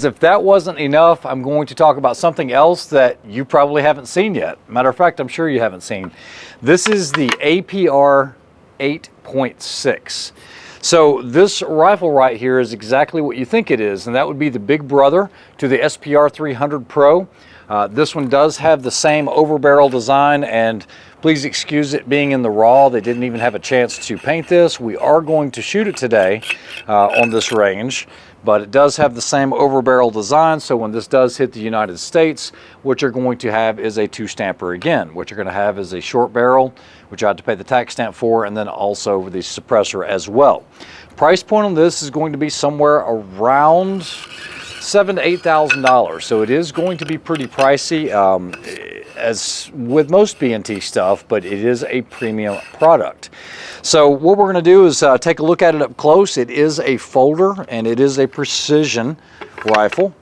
if that wasn't enough, I'm going to talk about something else that you probably haven't seen yet. Matter of fact, I'm sure you haven't seen. This is the APR 8.6. So this rifle right here is exactly what you think it is, and that would be the big brother to the SPR 300 Pro. This one does have the same over barrel design, and please excuse it being in the raw. They didn't even have a chance to paint this. We are going to shoot it today on this range, but it does have the same over barrel design. So when this does hit the United States, what you're going to have is a 2-stamper again. What you're going to have is a short barrel, which I have to pay the tax stamp for, and then also the suppressor as well. Price point on this is going to be somewhere around $7,000 to $8,000, so it is going to be pretty pricey, as with most B&T stuff, but it is a premium product. So what we're going to do is take a look at it up close. It is a folder, and it is a precision rifle.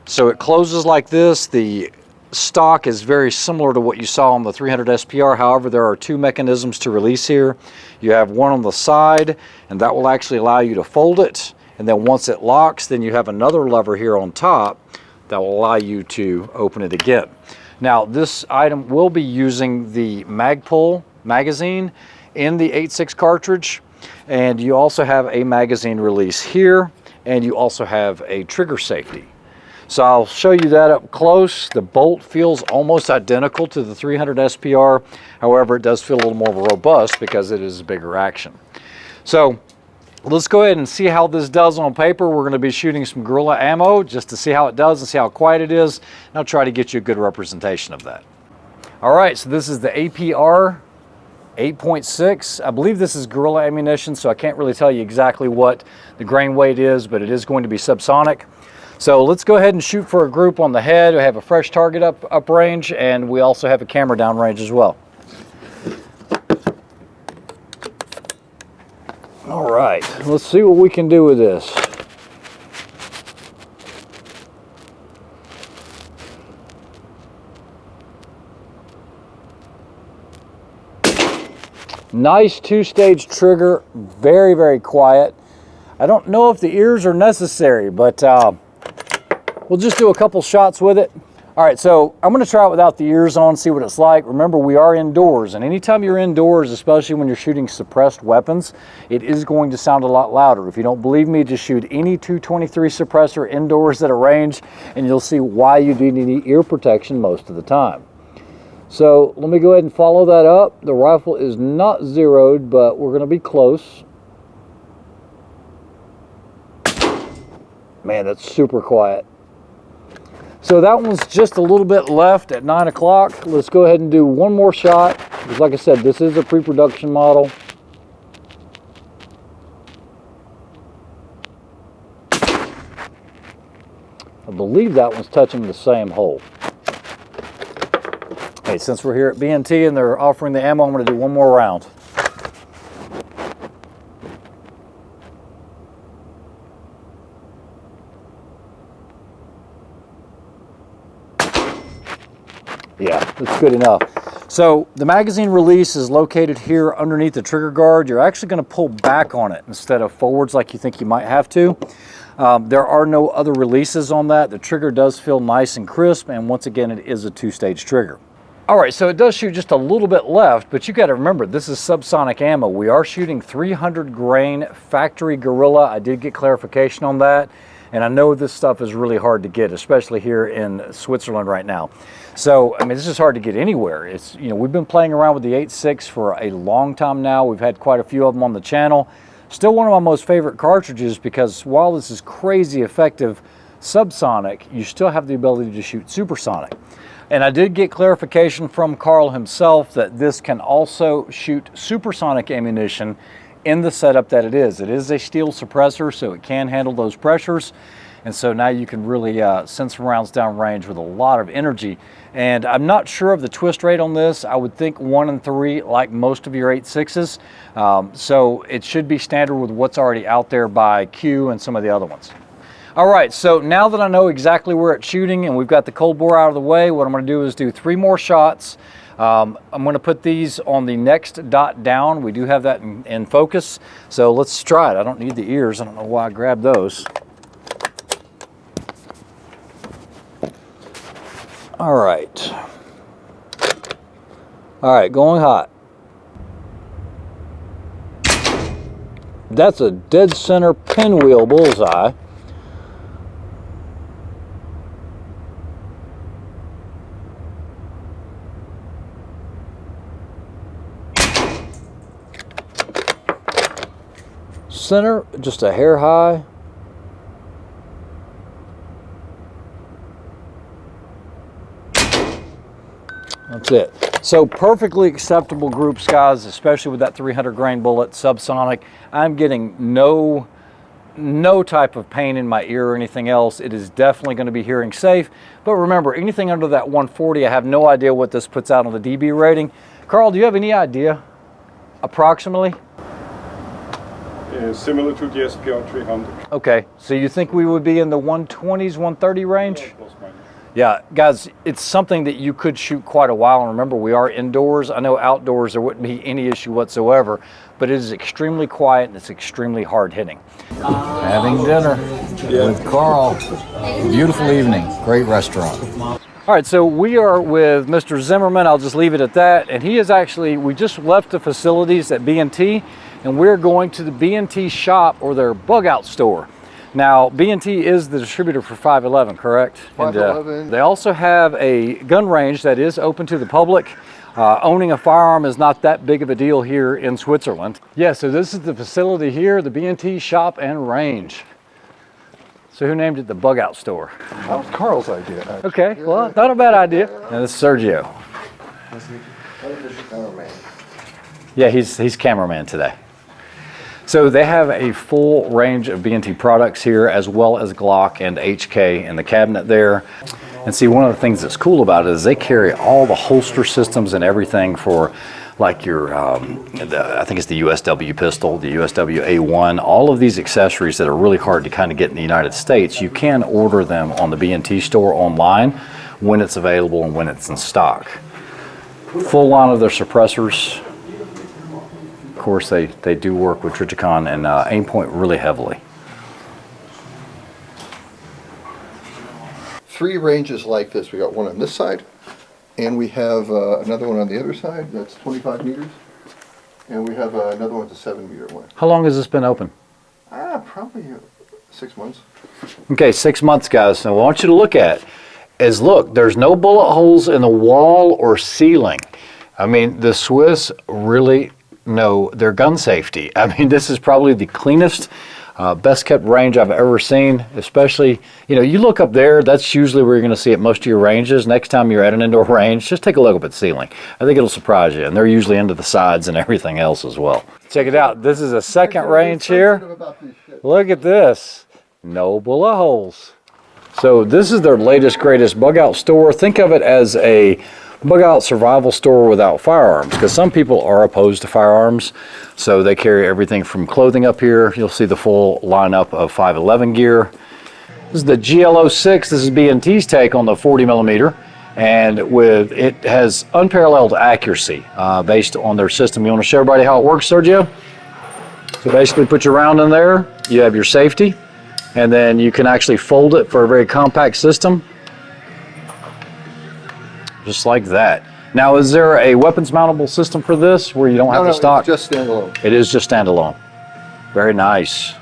So it closes like this. The stock is very similar to what you saw on the 300 SPR. However, there are 2 mechanisms to release here. You have one on the side, and that will actually allow you to fold it. And then once it locks, then you have another lever here on top that will allow you to open it again. Now, this item will be using the Magpul magazine in the 8.6 cartridge, and you also have a magazine release here, and you also have a trigger safety. So I'll show you that up close. The bolt feels almost identical to the 300 SPR. However, it does feel a little more robust because it is a bigger action. So let's go ahead and see how this does on paper. We're going to be shooting some guerrilla ammo just to see how it does and see how quiet it is. And I'll try to get you a good representation of that. All right, so this is the APR 8.6. I believe this is guerrilla ammunition, so I can't really tell you exactly what the grain weight is, but it is going to be subsonic. So let's go ahead and shoot for a group on the head. We have a fresh target up range, and we also have a camera down range as well. All right, let's see what we can do with this. Nice 2-stage trigger, very, very quiet. I don't know if the ears are necessary, but we'll just do a couple shots with it. All right, so I'm going to try it without the ears on, see what it's like. Remember, we are indoors, and anytime you're indoors, especially when you're shooting suppressed weapons, it is going to sound a lot louder. If you don't believe me, just shoot any 223 suppressor indoors at a range, and you'll see why you do need ear protection most of the time. So let me go ahead and follow that up. The rifle is not zeroed, but we're going to be close. Man, that's super quiet. So that one's just a little bit left at 9 o'clock. Let's go ahead and do one more shot. Because like I said, this is a pre-production model. I believe that one's touching the same hole. Hey, since we're here at B&T and they're offering the ammo, I'm going to do one more round. Yeah, that's good enough. So the magazine release is located here underneath the trigger guard. You're actually going to pull back on it instead of forwards like you think you might have to. There are no other releases on that. The trigger does feel nice and crisp, and once again, it is a 2-stage trigger. All right, so it does shoot just a little bit left, but you got to remember, this is subsonic ammo. We are shooting 300 grain factory guerrilla. I did get clarification on that, and I know this stuff is really hard to get, especially here in Switzerland right now. So, I mean, this is hard to get anywhere. It's, you know, we've been playing around with the 8.6 for a long time now. We've had quite a few of them on the channel. Still one of my most favorite cartridges because while this is crazy effective subsonic, you still have the ability to shoot supersonic. And I did get clarification from Carl himself that this can also shoot supersonic ammunition in the setup that it is. It is a steel suppressor, so it can handle those pressures. And so now you can really send some rounds down range with a lot of energy. And I'm not sure of the twist rate on this. I would think 1 and 3 like most of your 8.6s. So it should be standard with what's already out there by Q and some of the other ones. All right, so now that I know exactly where it's shooting and we've got the cold bore out of the way, what I'm going to do is do 3 more shots. I'm going to put these on the next dot down. We do have that in focus. So let's try it. I don't need the ears. I don't know why I grabbed those. All right. All right, going hot. That's a dead center pinwheel bullseye. Center, just a hair high. That's it. So perfectly acceptable groups, guys, especially with that 300 grain bullet, subsonic. I'm getting no type of pain in my ear or anything else. It is definitely going to be hearing safe. But remember, anything under that 140, I have no idea what this puts out on the dB rating. Carl, do you have any idea, approximately? Similar to the SPR 300. Okay, so you think we would be in the 120s, 130 range? Yeah, plus minus. Yeah, guys, it's something that you could shoot quite a while. And remember, we are indoors. I know outdoors there wouldn't be any issue whatsoever, but it is extremely quiet and it's extremely hard hitting. Having dinner with Carl. Beautiful evening, great restaurant. All right, so we are with Mr. Zimmerman. I'll just leave it at that. And he is actually, we just left the facilities at B&T, and we're going to the B&T shop, or their bug out store. Now, B&T is the distributor for 511, correct? 511. And, they also have a gun range that is open to the public. Owning a firearm is not that big of a deal here in Switzerland. Yeah, so this is the facility here, the B&T shop and range. So who named it the bug out store? That was Carl's idea, actually. Okay, well, not a bad idea. Now this is Sergio. Yeah, he's cameraman today. So they have a full range of B&T products here, as well as Glock and HK in the cabinet there. And see, one of the things that's cool about it is they carry all the holster systems and everything for like your, I think it's the USW pistol, the USW A1, all of these accessories that are really hard to kind of get in the United States. You can order them on the B&T store online when it's available and when it's in stock. Full line of their suppressors. Of course, they do work with Triticon and aim point really heavily. 3 ranges like this. We got one on this side, and we have another one on the other side. That's 25 meters, and we have another one that's a 7-meter one. How long has this been open? Probably 6 months. Okay, 6 months, guys. So what I want you to look at is, look, there's no bullet holes in the wall or ceiling. I mean, the Swiss really know their gun safety. I mean, this is probably the cleanest, best kept range I've ever seen. Especially, you know, you look up there, that's usually where you're going to see at most of your ranges. Next time you're at an indoor range, just take a look up at the ceiling. I think it'll surprise you. And they're usually into the sides and everything else as well. Check it out. This is a second range here. Look at this. No bullet holes. So this is their latest, greatest bug out store. Think of it as a bug out survival store without firearms, because some people are opposed to firearms. So they carry everything from clothing up here. You'll see the full lineup of 511 gear. This is the GL06. This is B&T's take on the 40 millimeter. And it has unparalleled accuracy based on their system. You want to show everybody how it works, Sergio? So basically put your round in there. You have your safety. And then you can actually fold it for a very compact system. Just like that. Now, is there a weapons mountable system for this where you don't have the stock? It's just standalone. It is just standalone. Very nice.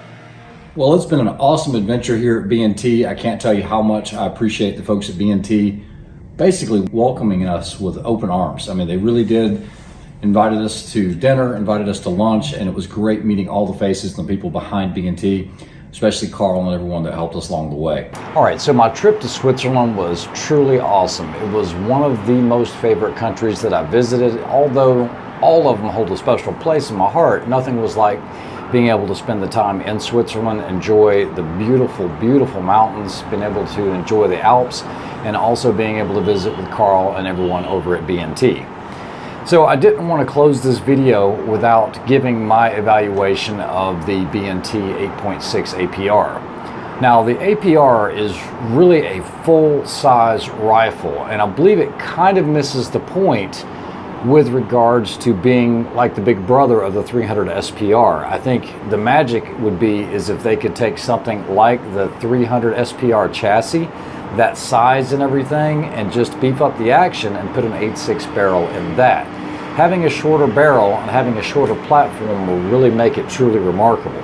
Well, it's been an awesome adventure here at B&T. I can't tell you how much I appreciate the folks at B&T basically welcoming us with open arms. I mean, they really did. Invited us to dinner, invited us to lunch, and it was great meeting all the faces and the people behind B&T, especially Carl and everyone that helped us along the way. All right, so my trip to Switzerland was truly awesome. It was one of the most favorite countries that I visited. Although all of them hold a special place in my heart, nothing was like being able to spend the time in Switzerland, enjoy the beautiful, beautiful mountains, being able to enjoy the Alps, and also being able to visit with Carl and everyone over at B&T. So I didn't want to close this video without giving my evaluation of the B&T 8.6 APR. Now, the APR is really a full-size rifle, and I believe it kind of misses the point with regards to being like the big brother of the 300 SPR. I think the magic would be is if they could take something like the 300 SPR chassis, that size and everything and just beef up the action and put an 8.6 barrel in that. Having a shorter barrel and having a shorter platform will really make it truly remarkable.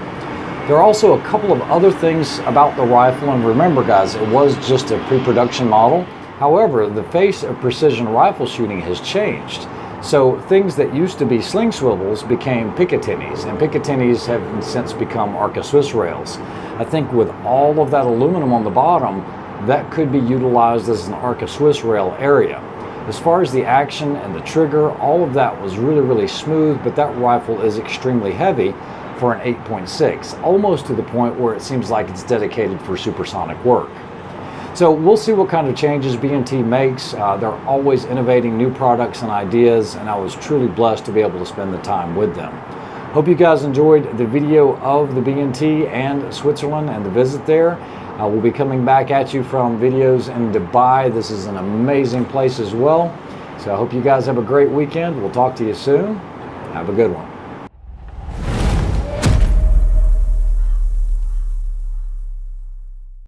There are also a couple of other things about the rifle, and remember guys, it was just a pre-production model. However, the face of precision rifle shooting has changed. So things that used to be sling swivels became Piccatinnies, and Piccatinnies have since become Arca Swiss rails. I think with all of that aluminum on the bottom, that could be utilized as an Arca Swiss rail area. As far as the action and the trigger, all of that was really smooth, but that rifle is extremely heavy for an 8.6, almost to the point where it seems like it's dedicated for supersonic work. So we'll see what kind of changes B&T makes. They're always innovating new products and ideas, and I was truly blessed to be able to spend the time with them. Hope you guys enjoyed the video of the B&T and Switzerland and the visit there. We'll be coming back at you from videos in Dubai. This is an amazing place as well. So I hope you guys have a great weekend. We'll talk to you soon. Have a good one.